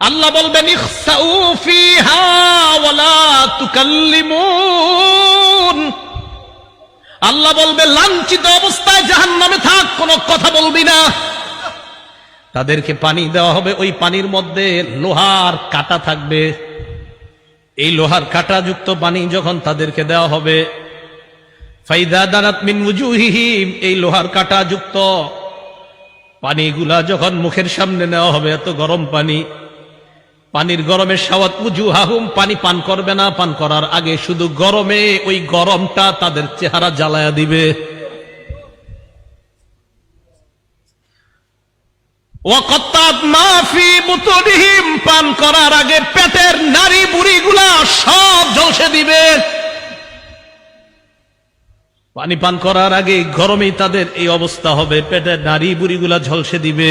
আল্লাহ বলবেন ইখসাউ ফিহা ওয়ালা তুকাল্লিমুন। আল্লাহ বলবে লাঞ্ছিত অবস্থায় জাহান্নামে থাক, কোনো কথা বলবি না। তাদেরকে পানি দেওয়া হবে, ওই পানির মধ্যে লোহার কাঁটা থাকবে। এই লোহার কাঁটাযুক্ত পানি যখন তাদেরকে দেওয়া হবে, ফাইদা দানাত মিন ওয়াজুহিহিম, এই লোহার কাঁটাযুক্ত পানিগুলা যখন মুখের সামনে নেওয়া হবে, এত গরম পানি, পানির গরমে শাওয়াত উজুহাহুম, পানি পান করবে না, পান করার আগে শুধু গরমে ওই গরমটা তাদের চেহারা জ্বালায়া দিবে। ওয়াকাত্তাত মা ফি বুতুনিহিম, পান করার আগে পেটের নারী বুড়িগুলা সব ঝলসে দিবে। পানি পান করার আগে গরমেই তাদের এই অবস্থা হবে, পেটের নারী বুড়িগুলা ঝলসে দিবে।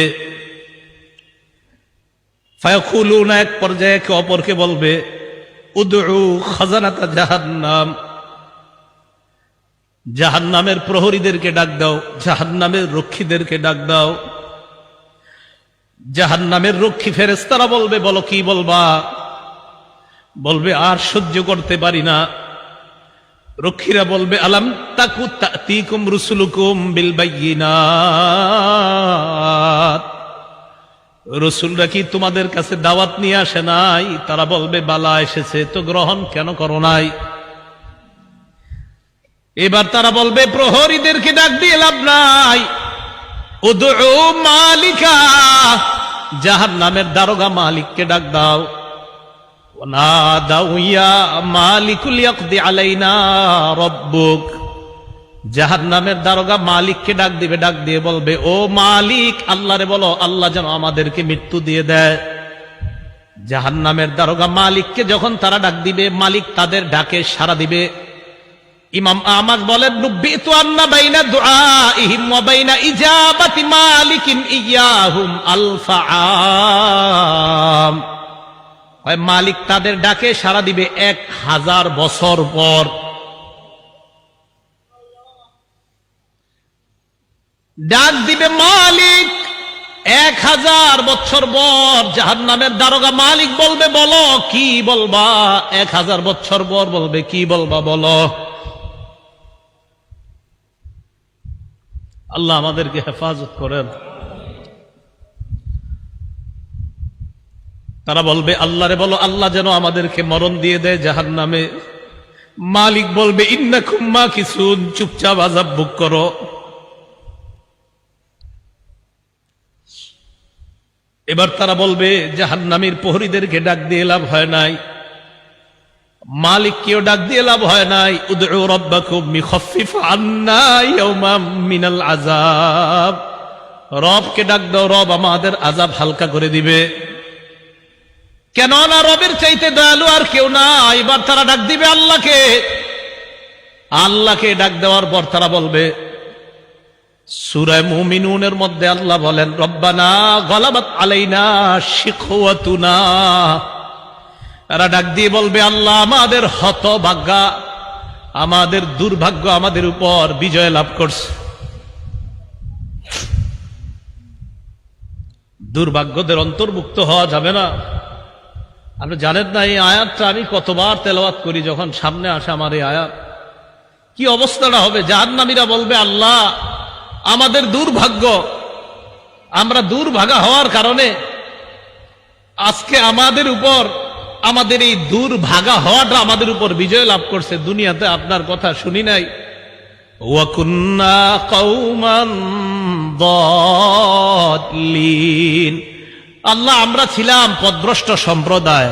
ফায়াকুলুনা, এক পর্যায়ে একে অপরকে বলবে উদউ খাজানাতা জাহান্নাম, জাহান্নামের প্রহরীদেরকে ডাক দাও, জাহান্নামের রক্ষীদেরকে ডাক দাও। জাহান্নামের রক্ষী ফেরেশতারা বলবে বলো কি বলবা? বলবে আর সহ্য করতে পারি না। রক্ষীরা বলবে আলাম তাকু তাতিকুম রুসুলুকুম বিল বায়িনাত, রসুলরা কি তোমাদের কাছে দাওয়াত নিয়ে আসে নাই? তারা বলবে বালা এসেছে, তো গ্রহণ কেন করো নাই? এবার তারা বলবে প্রহরীদেরকে ডাক দিয়ে লাভ নাই, উদউ মালিকা, জাহান্নামের দারোগা মালিককে ডাক দাও। ওয়ানাদাউ ইয়া মালিকুল ইয়াকদি আলাইনা রাব্বুক, জাহান্নামের দারোগা মালিককে ডাক দিবে, ডাক দিয়ে বলবে ও মালিক, আল্লাহরে বলো আল্লাহ যেন আমাদেরকে মৃত্যু দিয়ে দেয়। জাহান্নামের দারোগা মালিককে যখন তারা ডাক দিবে, মালিক তাদের ডাকে সাড়া দিবে। ইমাম আহমদ বলেন নুব্বিতু আন্না বাইনা দুআইহিম ওয়া বাইনা ইজাবাতি মালিকিন ইয়াহুম আলফা আম, হয় মালিক তাদের ডাকে সাড়া দিবে 1000 বছর পর। ডাক দিবে মালিক 1000 বছর পর, জাহান্নামের দারোগা মালিক বলবে বলো কি বলবা? 1000 বছর পর বলবে কি বলবা বলো। আল্লাহ আমাদেরকে হেফাজত করেন। তারা বলবে আল্লাহরে বলো আল্লাহ যেন আমাদেরকে মরণ দিয়ে দেয় জাহান্নামে। মালিক বলবে ইন্নাকুম মাকিসুন, চুপচাপ আযাব ভোগ করো। এবার তারা বলবে জাহান্নামীর প্রহরীদেরকে ডাক দিয়ে লাভ হয় নাই, মালিককেও ডাক দিয়ে লাভ হয় নাই। উদউ রাব্বাকুম ইখাফফিফ আন্না ইয়াওমান মিনাল আযাব, রবকে ডাক দাও, রব আমাদের আযাব হালকা করে দিবে। কেন না রবের চাইতে দয়ালু আর কেউ না। এবার তারা ডাক দিবে আল্লাহকে। আল্লাহকে ডাক দেওয়ার পর তারা বলবে, সূরা মুমিনুনের মধ্যে আল্লাহ বলেন রব্বানা গালাবাত আলাইনা শিকওয়াতুনা, তারা ডাক দিয়ে বলবে আল্লাহ আমাদের হতভাগ্য, আমাদের দুর্ভাগ্য আমাদের উপর বিজয় লাভ করছে। দুর্ভাগ্যদের অন্তর্ভুক্ত হওয়া যাবে না। আপনি জানেন না এই আয়াতটা আমি কতবার তেলাওয়াত করি, যখন সামনে আসে আমার এই আয়াত, কি অবস্থাটা হবে। জাহান্নামীরা বলবে আল্লাহ আমাদের দুর্ভাগ্য, আমরা দুর্ভাগা হওয়ার কারণে আজকে আমাদের উপর, আমাদের এই দুর্ভাগা হওয়াটা আমাদের উপর বিজয় লাভ করছে। দুনিয়াতে আপনার কথা শুনি নাই। ওয়া কুন্না কওমান দাল্লিন, আল্লাহ আমরা ছিলাম পথভ্রষ্ট সম্প্রদায়।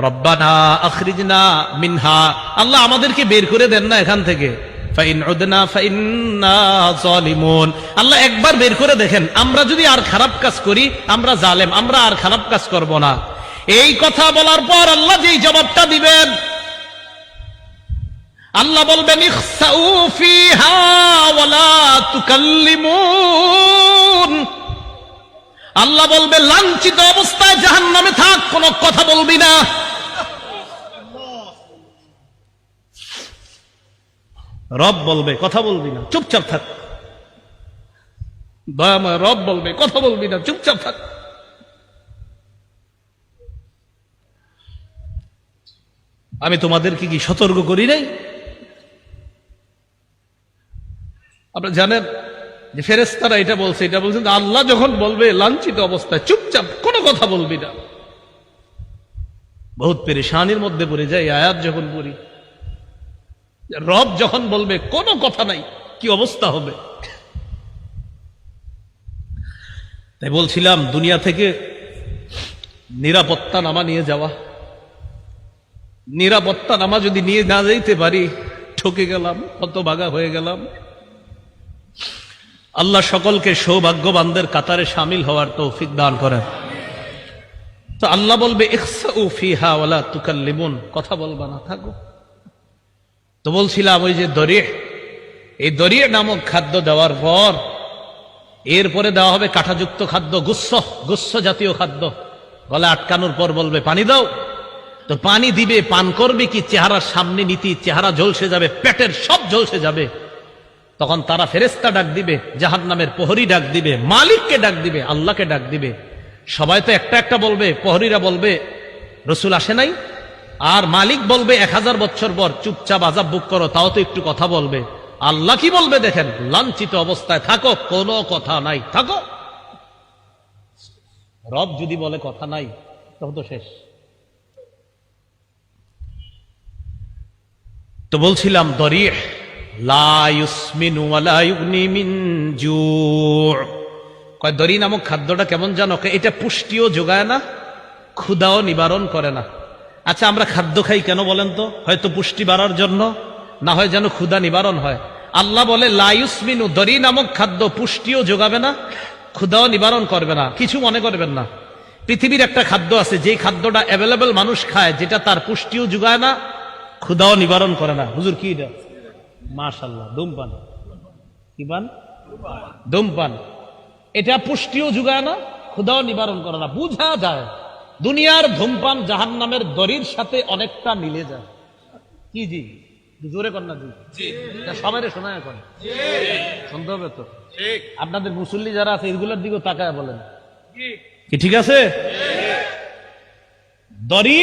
রব্বানা আখরিজনা মিনহা, আল্লাহ আমাদেরকে বের করে দেন না এখান থেকে। ফাইন উদনা ফাইন্না যালিমুন, আল্লাহ একবার বের করে দেখেন, আমরা যদি আর খারাপ কাজ করি আমরা জালেম, আমরা আর খারাপ কাজ করব না। এই কথা বলার পর আল্লাহ যেই জবাবটা দিবেন, আল্লাহ বলবেন ইখসাউ ফিহা ওয়ালা তুকাল্লিমুন, আল্লাহ বলবে লাঞ্ছিত অবস্থায় জাহান্নামে থাক, কোনো কথা বলবি না। রব বলবে কথা বলবি না, চুপচাপ থাক। দয়াময় রব বলবে কথা বলবি না, চুপচাপ থাক। আমি তোমাদেরকে কি সতর্ক করি নাই? আপনারা জানেন যে ফেরেশতারা এটা বলছেন আল্লাহ যখন বলবে লাঞ্ছিত অবস্থায় চুপচাপ কোনো কথা বলবি না। বহুত পেরেশানির মধ্যে পড়ে যায় আয়াত যখন পড়ি। রব যখন বলবে কোনো কথা নাই, কি অবস্থা হবে? তাই বলছিলাম দুনিয়া থেকে নিরাপত্তা নামা নিয়ে যাওয়া, নিরাপত্তা নামা যদি নিয়ে না যাইতে পারি ঠকে গেলাম, হতভাগা হয়ে গেলাম। আল্লাহ সকলকে সৌভাগ্যবানদের কাতারে শামিল হওয়ার তৌফিক দান করেন। তো আল্লাহ বলবে ইখসাউ ফিহা ওয়ালা তুকাল্লিমুন, কথা বলবা না, থাকো। তো বলছিলাম ওই যে দরিহ, এই দরিহ নামক খাদ্য দেওয়ার পর এরপরে দেওয়া হবে কাঁটাযুক্ত খাদ্য, গুচ্ছ জাতীয় খাদ্য। গলা আটকানোর পর বলবে পানি দাও। তো পানি দিবে, পান করবে কি চেহারার সামনে নীতি, চেহারা ঝলসে যাবে, পেটের সব ঝলসে যাবে। তখন তারা ফেরেশতা ডাক দিবে, জাহান্নামের প্রহরী ডাক দিবে, মালিককে ডাক দিবে, আল্লাহকে ডাক দিবে। সবাই তো একটা একটা বলবে, প্রহরীরা বলবে রসুল আসে নাই, আর মালিক বলবে 1000 বছর পর চুপচাপ আযাব বুক করো, তাও তো একটু কথা বলবে। আল্লাহ কি বলবে দেখেন, লাঞ্ছিত অবস্থায় থাকো, কোনো কথা নাই, থাকো। রব যদি বলে কথা নাই তখন তো শেষ। তো বলছিলাম দরিহ লা ইউসমিনু ওয়া লা ইউগনি মিন জু'। কয় দরি নামক খাদ্যটা কেমন জানো? এটা পুষ্টিও যোগায় না, ক্ষুধাও নিবারণ করে না। আচ্ছা আমরা খাদ্য খাই কেন বলেন তো? হয়তো পুষ্টি বাড়ার জন্য, না হয় যেন ক্ষুধা নিবারণ হয়। আল্লাহ বলে লা ইউসমিনু, দরি নামক খাদ্য পুষ্টিও যোগাবে না, ক্ষুধাও নিবারণ করবে না। কিছু মনে করবেন না, পৃথিবীর একটা খাদ্য আছে যেই খাদ্যটা অ্যাভেলেবল মানুষ খায়, যেটা তার পুষ্টিও যোগায় না, ক্ষুধাও নিবারণ করে না। হুজুর কি এটা? মাশাআল্লাহ, ধূমপান। কি পান? ধূমপান। এটা পুষ্টিও যোগায় না, ক্ষুধাও নিবারণ করে না। বুঝা যায় দুনিয়ার ধূমপান জাহান্নামের দড়ির সাথে অনেকটা মিলে যায়। কি জি? জোরে কর না জি, সবাই শোনায় করেন, শুনতে হবে তো। আপনাদের মুসল্লি যারা আছে এগুলোর দিকেও তাকায় বলেন কি ঠিক আছে? দড়ি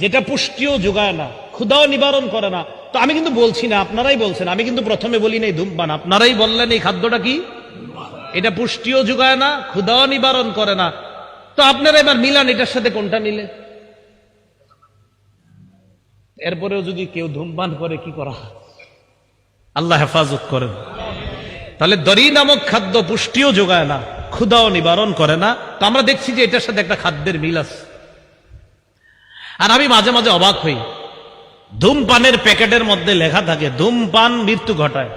যেটা পুষ্টিও যোগায় না, ক্ষুধাও নিবারণ করে না। তো আমি কিন্তু বলছি না, আপনারাই বলছেন, আমি কিন্তু প্রথমে বলি নাই ধূমপান, আপনারাই বললেন এই খাদ্যটা কি, এটা পুষ্টিও যোগায় না, ক্ষুধাও নিবারণ করে না। তো আপনারা এবার মিলান এটার সাথে কোনটা মিলে। এরপরেও যদি কেউ ধূমপান করে কি করা? আল্লাহ হেফাজত করেন। তাহলে দরি নামক খাদ্য পুষ্টিও যোগায় না, ক্ষুধাও নিবারণ করে না। তো আমরা দেখছি যে এটার সাথে একটা খাদ্যের মিল আছে। আর আমি মাঝে মাঝে অবাক হই, ধূমপানের প্যাকেটের মধ্যে লেখা থাকে ধূমপান মৃত্যু ঘটায়।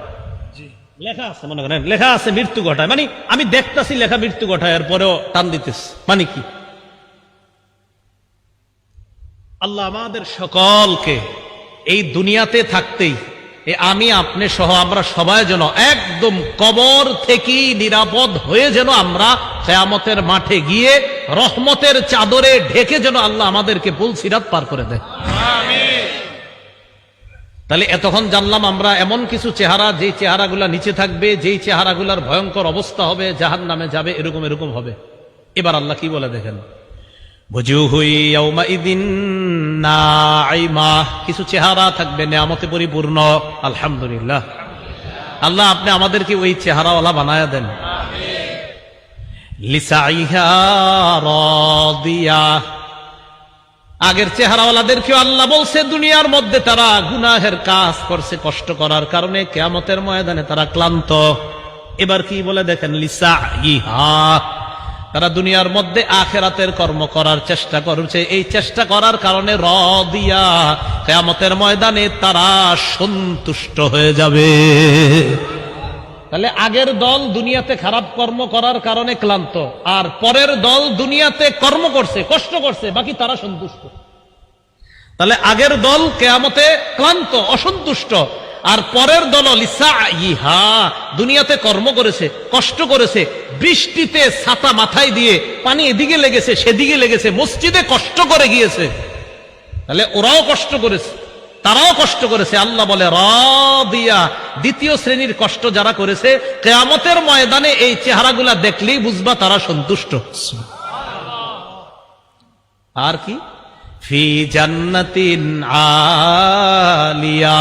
লেখা আছে, মনে করেন লেখা আছে মৃত্যু ঘটায়, মানে আমি দেখতেছি লেখা মৃত্যু ঘটায়, এরপরেও টান দিতেছি, মানে কি? আল্লাহ আমাদের সকলকে এই দুনিয়াতে থাকতেই আমি আপনি সহ আমরা সবাই যেন একদম কবর থেকেই নিরাপদ হয়ে যেন আমরা কিয়ামতের মাঠে গিয়ে রহমতের চাদরে ঢেকে যেন আল্লাহ আমাদেরকে পুলসিরাত পার করে দেয়। আমিন। তাহলে এতক্ষণ জানলাম আমরা এমন কিছু চেহারা, যেই চেহারাগুলা নিচে থাকবে, যেই চেহারাগুলার ভয়ঙ্কর অবস্থা হবে, জাহান্নামে যাবে, এরকম এরকম হবে। এবার আল্লাহ কি বলে দেখেন, কিছু চেহারা থাকবে নেয়ামতে পরিপূর্ণ। আলহামদুলিল্লাহ, আল্লাহ আপনি আমাদেরকে ওই চেহারাওয়ালা বানায়া দেন। লিসাইহা রাদিয়া। আগের চেহারাওয়ালাদেরকেও আল্লাহ বলছে দুনিয়ার মধ্যে তারা গুনাহের কাজ করছে, কষ্ট করার কারণে কিয়ামতের ময়দানে তারা ক্লান্ত। এবার কি বলে দেখেন, লিসাইহা, তারা দুনিয়ার মধ্যে আখিরাতের কর্ম করার চেষ্টা করছে, এই চেষ্টা করার কারণে রাদিয়া, কিয়ামতের ময়দানে তারা সন্তুষ্ট হয়ে যাবে। তাহলে আগের দল দুনিয়াতে খারাপ কর্ম করার কারণে ক্লান্ত, আর পরের দল দুনিয়াতে কর্ম করছে, কষ্ট করছে, বাকি তারা সন্তুষ্ট। তাহলে আগের দল কিয়ামতে ক্লান্ত, অসন্তুষ্ট, আর পরের দল লিসাইহা, দুনিয়াতে কর্ম করেছে, কষ্ট করেছে, বৃষ্টিতে ছাতা মাথায় দিয়ে পানি এদিকে লেগেছে সেদিকে লেগেছে, মসজিদে কষ্ট করে গিয়েছে। তাহলে ওরাও কষ্ট করেছে, তারাও কষ্ট করেছে। আল্লাহ বলে রাদিয়া, দ্বিতীয় শ্রেণীর কষ্ট যারা করেছে, কিয়ামতের ময়দানে এই চেহারাগুলা দেখলেই বুঝবা তারা সন্তুষ্ট। আর কি, ফি জান্নাতিন আলিয়া,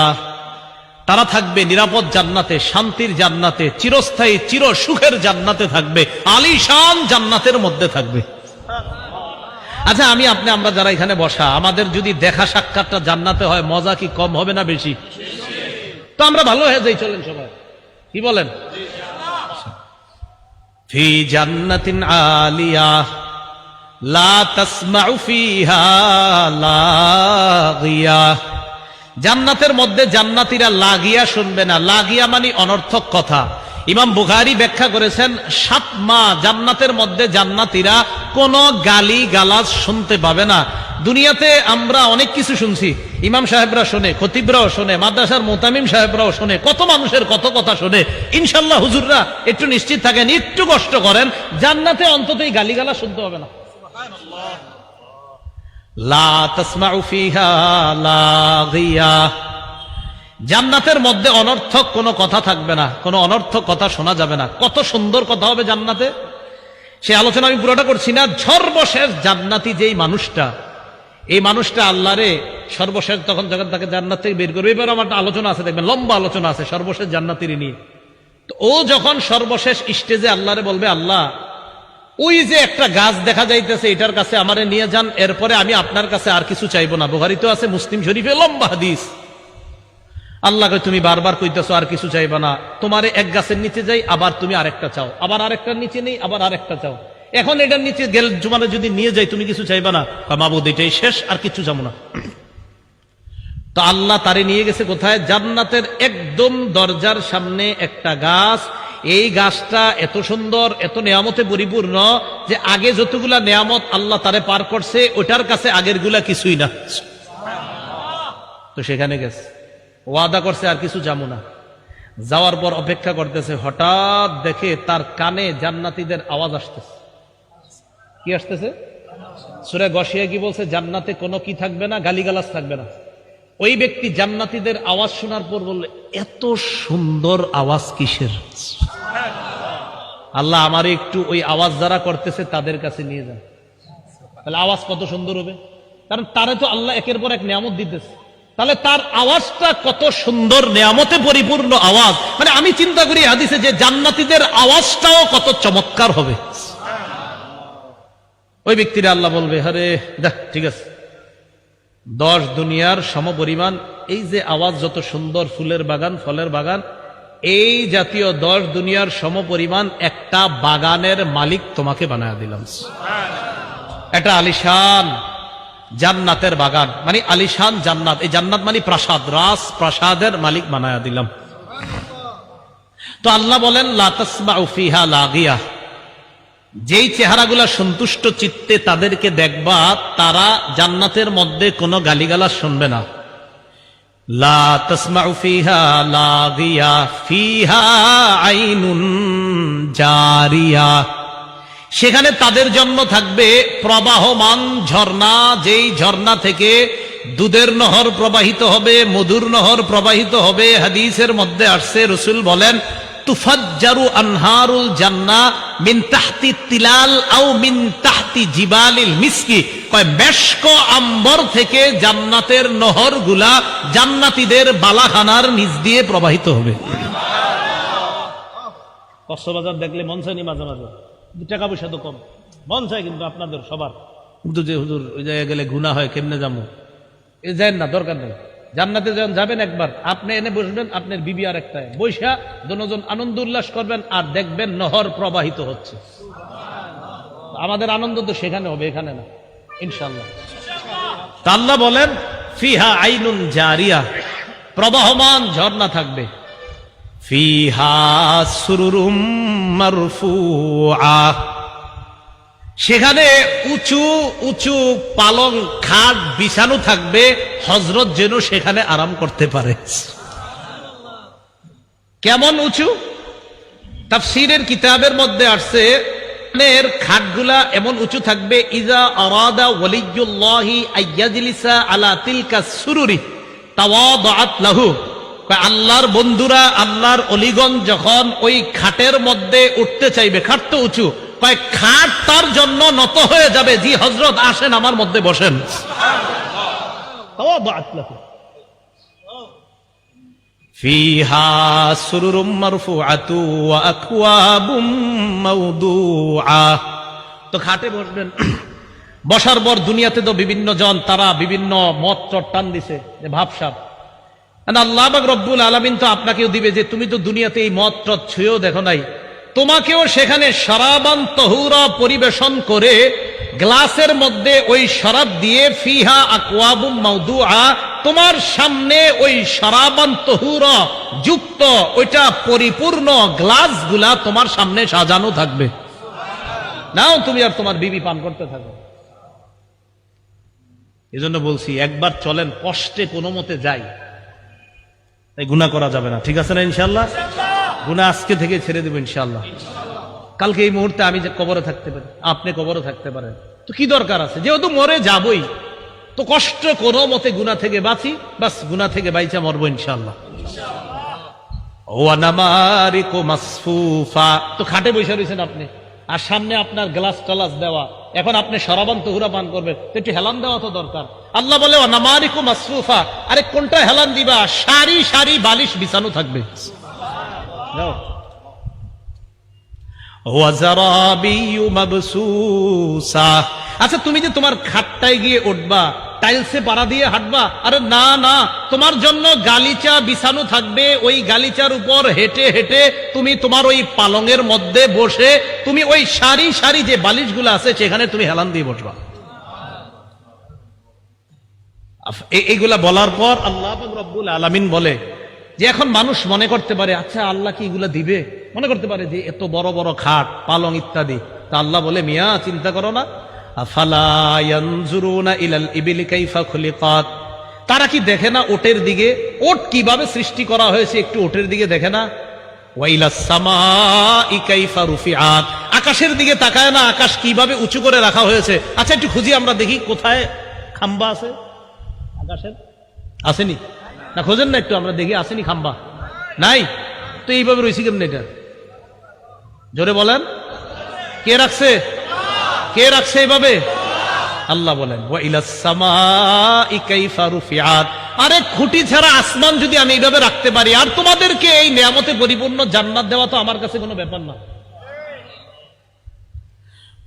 তারা থাকবে নিরাপদ জান্নাতে, শান্তির জান্নাতে, চিরস্থায়ী চির সুখের জান্নাতে থাকবে, আলিশান জান্নাতের মধ্যে থাকবে। আচ্ছা আমরা যারা এখানে বসা, আমাদের যদি দেখা সাক্ষাৎটা জান্নাতে হয়, মজা কি কম হবে না বেশি? তো আমরা ভালো হয়ে যাই, চলেন সবাই, কি বলেন? ফি জান্নাতিন আলিয়া লা তাসমাউ ফিহা লাগিয়া, জান্নাতের মধ্যে জান্নাতীরা লাগিয়া শুনবে না। লাগিয়া মানে অনর্থক কথা। ইমাম বুখারী ব্যাখ্যা করেছেন 7 মাহ জান্নাতের মধ্যে জান্নাতীরা কোনো গালি গালাজ শুনতে পাবে না। দুনিয়াতে আমরা অনেক কিছু শুনছি, ইমাম সাহেবরা শোনে, খতিবরাও শোনে, মাদ্রাসার মুতামিম সাহেবরাও শোনে, কত মানুষের কত কথা শোনে। ইনশাআল্লাহ হুজুররা একটু নিশ্চিত থাকেন, একটু কষ্ট করেন, জান্নাতে অন্তত এই গালিগালাজ শুনতে হবে না। লা তাসমাউ ফিহা লাগিয়া, জান্নাতের মধ্যে অনর্থক কোনো কথা থাকবে না, কোনো অনর্থক কথা শোনা যাবে না। কত সুন্দর কথা হবে জান্নাতে, সে আলোচনা আমি পুরোটা করছি না। সর্বশেষ জান্নাতি যেই মানুষটা, এই মানুষটা আল্লাহরে সর্বশেষ তখন যখন তাকে জান্নাত থেকে বের করবে, এবার আমার একটা আলোচনা আছে, দেখবেন লম্বা আলোচনা আছে সর্বশেষ জান্নাতির নিয়ে। তো ও যখন সর্বশেষ স্টেজে আল্লাহরে বলবে, আল্লাহ ওই যে একটা গাছ দেখা যাইতেছে, এটার কাছে আমারে নিয়ে যান, এরপরে আমি আপনার কাছে আর কিছু চাইবো না। বুখারী তো আছে, মুসলিম শরীফে লম্বা হাদিস। আল্লাহকে তুমি বারবার কইতেছো আর কিছু চাইবা না, তোমারে এক গাছের নিচে যাই, আবার তুমি আরেকটা চাও, আবার আরেকটার নিচে নেই, আবার আরেকটা চাও, এখন এটার নিচে গেল জুমানে যদি নিয়ে যাই তুমি কিছু চাইবা না? মাবুদ এটাই শেষ, আর কিছু যাবো না। তো আল্লাহ তারে নিয়ে গেছে কোথায়? জান্নাতের একদম দরজার সামনে একটা গাছ। এই গাছটা এত সুন্দর, এত নেয়ামতে পরিপূর্ণ যে আগে যতগুলা নেয়ামত আল্লাহ তারে পার করছে, ওটার কাছে আগের গুলা কিছুই না। তো সেখানে গেছে, ওয়াদা করছে আর কিছু যাবো না। যাওয়ার পর অপেক্ষা করতেছে, হঠাৎ দেখে তার কানে জান্নাতীদের আওয়াজ আসতেছে। কি আসতেছে? সূরা গশিয়া কি বলছে? জান্নাতে কোনো কি থাকবে না, গালিগালাজ থাকবে না। ওই ব্যক্তি জান্নাতীদের আওয়াজ শোনার পর বলল, এত সুন্দর আওয়াজ কিসের? আল্লাহ আমার একটু ওই আওয়াজ যারা করতেছে তাদের কাছে নিয়ে যান। তাহলে আওয়াজ কত সুন্দর হবে, কারণ তারে তো আল্লাহ একের পর এক নিয়ামত দিতেছে। তাহলে তার আওয়াজটা কত সুন্দর, নিয়ামতে পরিপূর্ণ আওয়াজ। মানে আমি চিন্তা করি হাদিসে যে জান্নাতীদের আওয়াজটাও কত চমৎকার হবে। ওই ব্যক্তিরা আল্লাহ বলবে, আরে দেখ ঠিক আছে, 10 দুনিয়ার সমপরিমাণ এই যে আওয়াজ, যত সুন্দর ফুলের বাগান, ফলের বাগান, এই জাতীয় 10 দুনিয়ার সমপরিমাণ একটা বাগানের মালিক তোমাকে বানায় দিলাম। একটা আলিশান জান্নাতের বাগান, মানে আলিশান জান্নাত। এই জান্নাত মানে প্রাসাদ, রাজ প্রাসাদের মালিক বানায়া দিলাম। তো আল্লাহ বলেন, লা তাসমাউ ফিহা লাগিয়া, যেই চেহারাগুলা সন্তুষ্ট চিত্তে তাদেরকে দেখবা, তারা জান্নাতের মধ্যে কোনো গালিগালাজ শুনবে না। লা তাসমাউ ফিহা লাগিয়া ফিহা আইনুন জারিয়া, সেখানে তাদের জন্য থাকবে প্রবাহমান ঝর্ণা, যেই ঝর্ণা থেকে দুধের নহর প্রবাহিত হবে, মধুর নহর প্রবাহিত হবে। হাদিসের মধ্যে আসছে, রাসূল বলেন, তুফাজ্জারু আনহারুল জান্নাহ মিন তাহতি তিলাল আও মিন তাহতি জিবালিল মিসকি, কয় মেশক আম্বর থেকে জান্নাতের নহরগুলা জান্নাতীদের বালাখানার নিচ দিয়ে প্রবাহিত হবে। কক্সবাজার দেখলে মন চায়নি মাঝে মাঝে, টাকা পয়সা তো কম, মন চায় কিন্তু আপনাদের সবার, কিন্তু যে হুজুর ওই জায়গায় গেলে গুনাহ হয়, কেমনে যাবো, এ যায় না, দরকার নেই। জান্নাতে যখন যাবেন একবার, আপনি এনে বসবেন, আপনার বিবি আর একটায় বৈশা, দুজন আনন্দ উল্লাস করবেন, আর দেখবেন নহর প্রবাহিত হচ্ছে। আমাদের আনন্দ তো সেখানে হবে, এখানে না, ইনশাআল্লাহ। আল্লাহ বলেন, ফিহা আইনুন জারিয়া, প্রবাহমান ঝর্ণা থাকবে। ফিহা সুরুরুম মারফুআ, সেখানে উঁচু উঁচু পালং খাট বিছানো থাকবে, হযরত যেন সেখানে আরাম করতে পারে। কেমন উঁচু? তাফসীরের কিতাবের মধ্যে আসছে, এর খাটগুলা এমন উঁচু থাকবে, ইজা আরাদা ওয়ালিয়ুল্লাহি আইয়াজলিসা আলা তিলকা সুরুরি তাওয়াদাআত লাহু, আল্লাহর বন্ধুরা, আল্লাহর অলিগণ যখন ওই খাটের মধ্যে উঠতে চাইবে, খাট তো উঁচু, কয় খাট তার জন্য নত হয়ে যাবে, জি হযরত আসেন আমার মধ্যে বসেন। ফিহা সুরুরুম মারফুআতু ওয়া আকওয়াবুম মাওদুআ। তো খাটে বসবেন, বসার পর দুনিয়াতে তো বিভিন্ন জন তারা বিভিন্ন মত টান দিছে যে ভাবসাব, আল্লাহ পাক রব্বুল আলামিন তো আপনাকেও দিবে যে তুমি তো দুনিয়াতে এই মত ছুঁয়েও দেখো নাই, তোমাকেও সেখানে শরাবান তহুরা পরিবেশন করে গ্লাসের মধ্যে ওই শরাব দিয়ে ফিহা আকওয়াবুম মাওদুআ, তোমার সামনে ওই শরাবান তহুরা যুক্ত ওইটা পরিপূর্ণ গ্লাসগুলা তোমার সামনে সাজানো থাকবে। নাও তুমি আর তোমার বিবি পান করতে থাকো। এজন্য বলছি একবার চলেন, কষ্টে কোনো মতে যাই, তাই গুনাহ করা যাবে না, ঠিক আছে না? ইনশাআল্লাহ গুনাহ আজকে থেকে ছেড়ে দেব ইনশাআল্লাহ। কালকে এই মুহূর্তে আমি যে কবরে থাকতে পারি, আপনি কবরে থাকতে পারেন, তো কি দরকার আছে? যেহেতু মরে যাবই, তো কষ্ট কোনো মতে গুনাহ থেকে বাঁচি, বাস গুনাহ থেকে বাইচা মরবো ইনশাআল্লাহ। ওয়া নামারিকু মাসফুফা, তো খাটে বসে রয়েছেন আপনি, আর সামনে আপনার গ্লাস টালাস দেওয়া, এখন আপনি শরাবান তহুরা পান করবেন, তো একটু হেলান দেওয়া তো দরকার। আল্লাহ বলে ওয়া নামারিকু মাসফুফা, আরে কোনটা হেলান দিবা? সারি সারি বালিশ বিছানো থাকবে। আচ্ছা তুমি যে তোমার খাটটায় গিয়ে উঠবা, টাইলসে পাড়া দিয়ে হাঁটবা, আরে না না, তোমার জন্য গালিচা বিছানো থাকবে, ওই গালিচার উপর হেঁটে হেঁটে তুমি তোমার ওই পালঙের মধ্যে বসে তুমি ওই সারি সারি যে বালিশগুলো আছে সেখানে তুমি হেলান দিয়ে বসবা। এইগুলা বলার পর আল্লাহ পাক রব্বুল আলামিন বলে যে এখন মানুষ মনে করতে পারে আচ্ছা আল্লাহ কি এগুলা দিবে, মনে করতে পারে যে এত বড় বড় খাট পালং ইত্যাদি। তা আল্লাহ বলে মিয়া চিন্তা করো না, আফালা ইয়ানজুরুনা ইলাল ইবিলি কাইফা খুলিকাত, তারা কি দেখে না ওটের দিকে, ওট কিভাবে সৃষ্টি করা হয়েছে, একটু ওটের দিকে দেখে না? ওয়াইলাস সামাই কাইফা রুফিআত, আকাশের দিকে তাকায় না, আকাশ কিভাবে উঁচু করে রাখা হয়েছে। আচ্ছা একটু খুঁজি আমরা দেখি কোথায় খাম্বা আছে আকাশের, আসেনি না? খোঁজেন না একটু, আমরা দেখি আসেনি খাম্বা, নাই তো এইভাবে রয়েছি কেমন? এটা জোরে বলেন, কে রাখছে? কে রাখছে এইভাবে? আল্লাহ বলেন ওয়াইলাস সামাই কাইফা রুফিআত, আরে খুঁটি ছাড়া আসমান যদি আমি এইভাবে রাখতে পারি, আর তোমাদেরকে এই নিয়ামতে পরিপূর্ণ জান্নাত দেওয়া তো আমার কাছে কোনো ব্যাপার না।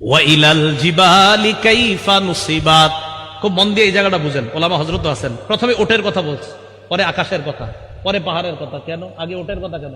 ওয়াইলাল জিবালি কাইফা নুসিবাত, খুব মন দিয়ে এই জায়গাটা বুঝেন, ওলামা হযরত আছেন। প্রথমে ওটের কথা বলছে, পরে আকাশের কথা, পরে পাহাড়ের কথা। কেন আগে ওটের কথা কেন?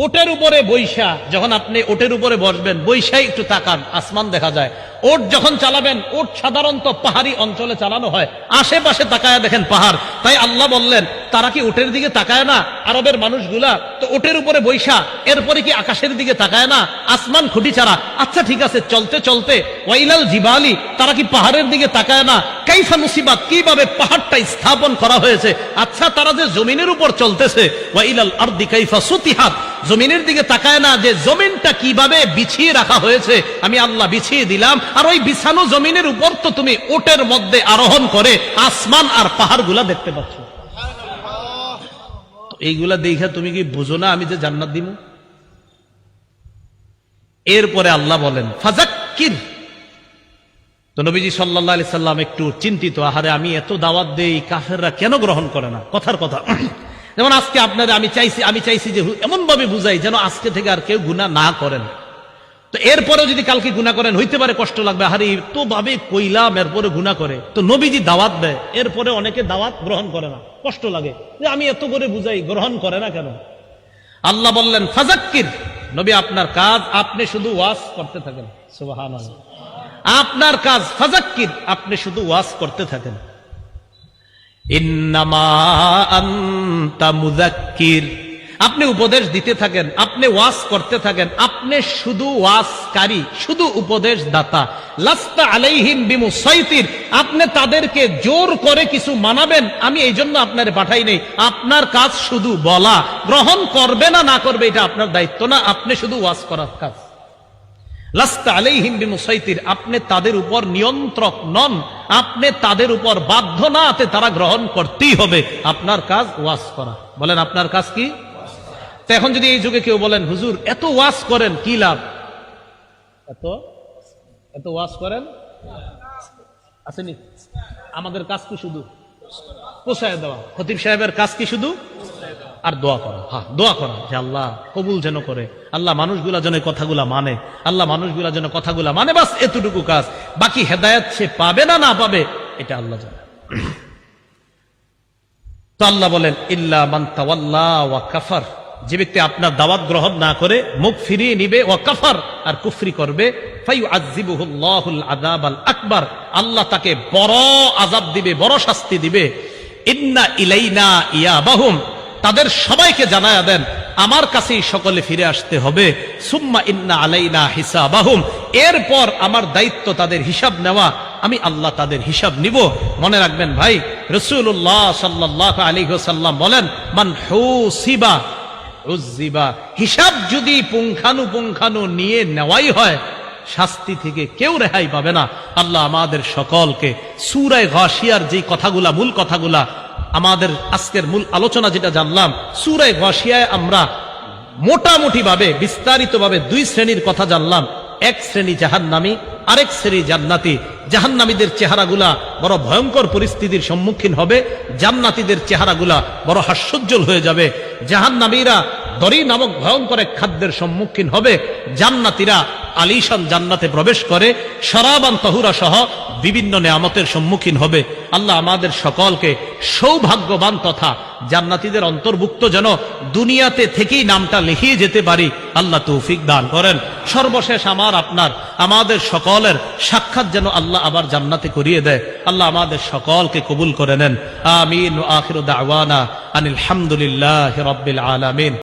ওটের উপরে বৈশা, যখন আপনি ওটের উপরে বসবেন, বৈশাই একটু তাকান, আসমান দেখা যায়। ওট যখন চালাবেন, ওট সাধারণত পাহাড়ি অঞ্চলে চালানো হয়, আশেপাশে তাকায় দেখেন পাহাড়। তাই আল্লাহ বললেন তারা কি ওটের দিকে তাকায় না আরবের মানুষগুলা? তো ওটের উপরে বৈশা, এরপরে কি আকাশের দিকে তাকায় না? আসমান খুঁটি ছাড়া। আচ্ছা ঠিক আছে, চলতে চলতে ওয়াইলাল জিবালি, তারা কি পাহাড়ের দিকে তাকায় না? কাইফা মুসিবাত, কিভাবে পাহাড়টা স্থাপন করা হয়েছে। আচ্ছা তারা যে জমিনের উপর চলতেছে, ওয়াইলাল আরদি কাইফা সুতিহাত, জমিনের দিকে তাকায় না যে জমিনটা কিভাবে বিছিয়ে রাখা হয়েছে, আমি আল্লাহ বিছিয়ে দিলাম। আর ওই বিছানো জমিনের উপর তো তুমি ওটের মধ্যে আরোহণ করে আসমান আর পাহাড়গুলা দেখতে পাচ্ছ। তো এইগুলা দেখে তুমি কি বুঝো না আমি যে জান্নাত দিব? এরপরে আল্লাহ বলেন ফাযাক্কির। তো নবীজি সাল্লাল্লাহু আলাইহি সাল্লাম একটু চিন্তিত, আহারে আমি এত দাওয়াত দেই, কাফেররা কেন গ্রহণ করে না? কথার কথা, যেমন আজকে আপনারা আমি চাইছি যে এমন ভাবে বুঝাই যেন আজকে থেকে আর কেউ গুনাহ না করেন। তো এরপরেও যদি কালকে গুনাহ করেন, হইতে পারে কষ্ট লাগবে, আরে তো ভাবে কইলাম এরপরে গুনাহ করে। তো নবীজি দাওয়াত দেয়, এরপরে অনেকে দাওয়াত গ্রহণ করে না, কষ্ট লাগে যে আমি এত করে বুঝাই, গ্রহণ করে না কেন? আল্লাহ বললেন ফাযাক্কির, নবী আপনার কাজ, আপনি শুধু ওয়াজ করতে থাকেন। সুবহানাল্লাহ, আপনার কাজ ফাযাক্কির, আপনি শুধু ওয়াজ করতে থাকেন। ইন্নামা আনতা মুযাক্কির, আপনি উপদেশ দিতে থাকেন, আপনি ওয়াজ করতে থাকেন, আপনি শুধু ওয়াজকারী, শুধু উপদেশ দাতা। লাস্তা আলাইহিম বিমুসাইতির, আপনি তাদেরকে জোর করে কিছু মানাবেন আমি এই জন্য আপনারে পাঠাই নেই। আপনার কাজ শুধু বলা, গ্রহণ করবে না না করবে এটা আপনার দায়িত্ব না, আপনি শুধু ওয়াজ করার কাজ। লাস্তা আলাইহিম বিমুসাইতির, আপনি তাদের উপর নিয়ন্ত্রক নন, আপনি তাদের উপর বাধ্য না, তারা গ্রহণ করতেই হবে। আপনার কাজ ওয়াজ করা। বলেন আপনার কাজ কি? তো এখন যদি এই যুগে কেউ বলেন হুজুর এত ওয়াজ করেন কি লাভ, এত এত ওয়াজ করেন আসেনি। আমাদের কাজ কি শুধু পোষায় দেওয়া, খতিব সাহেবের কাজ কি শুধু আর দোয়া করা। হ্যাঁ, দোয়া করা যে আল্লাহ কবুল যেন করে, আল্লাহ মানুষগুলা যেন কথাগুলা মানে, আল্লাহ মানুষগুলা যেন কথাগুলা মানে, বাস এতটুকু কাজ। বাকি হেদায়েত সে পাবে না না পাবে এটা আল্লাহ জানে। তো আল্লাহ বলেন ইল্লা মান তাওয়াল্লা ওয়া কাফার, যে ব্যক্তি আপনার দাওয়াত গ্রহণ না করে মুখ ফিরিয়ে নিবে, ওয়া কাফার আর কুফরি করবে, ফায়ুআযযিবুহুল্লাহুল আযাবাল আকবার, আল্লাহ তাকে বড় আযাব দিবে, বড় শাস্তি দিবে। ইন্না ইলাইনা ইয়াবাহুম, তাদের সবাইকে জানায়া দেন আমার কাছেই সকলে ফিরে আসতে হবে। সুম্মা ইন্না আলাইনা হিসাবাহুম, এরপর আমার দায়িত্ব তাদের হিসাব নেওয়া, আমি আল্লাহ তাদের হিসাব নিব। মনে রাখবেন ভাই, রাসূলুল্লাহ সাল্লাল্লাহু আলাইহি ওয়াসাল্লাম বলেন মান হুসিবা উযিবা, হিসাব যদি পুঙ্খানু নিয়ে নেওয়াই হয় শাস্তি থেকে কেউ রেহাই পাবে না। আল্লাহ আমাদের সকলকে সূরা গাশিয়ার যে কথাগুলা, মূল কথাগুলা, আমাদের আজকের মূল আলোচনা যেটা জানলাম, সূরা গাশিয়ায় আমরা মোটামুটি ভাবে বিস্তারিত ভাবে দুই শ্রেণীর কথা জানলাম। এক শ্রেণী জাহান্নামী, আরেক শ্রেণী জান্নাতি। জাহান্নামীদের চেহারাগুলা বড় ভয়ঙ্কর পরিস্থিতির সম্মুখীন হবে, জান্নাতীদের চেহারাগুলা বড় হাস্যোজ্জ্বল হয়ে যাবে। জাহান্নামীরা দরি নামক ভয়ঙ্কর এক খাদ্যের সম্মুখীন হবে, জান্নাতীরা আলিশান জান্নাতে প্রবেশ করে শরাবান তহুরা সহ বিভিন্ন নেয়ামতের সম্মুখীন হবে। আল্লাহ আমাদের সকলকে সৌভাগ্যবান তথা জান্নাতীদের অন্তর্ভুক্ত যেন দুনিয়াতে থেকেই নামটা লিখিয়ে যেতে পারি, আল্লাহ তৌফিক দান করেন। সর্বশেষ আমার আপনার আমাদের সকলের সাক্ষাৎ যেন আল্লাহ আবার জান্নাতে করিয়ে দেয়। আল্লাহ আমাদের সকলকে কবুল করে নেন। আমিন। ওয়া আখিরু দাওয়ানা আনিল হামদুলিল্লাহি রাব্বিল আলামিন।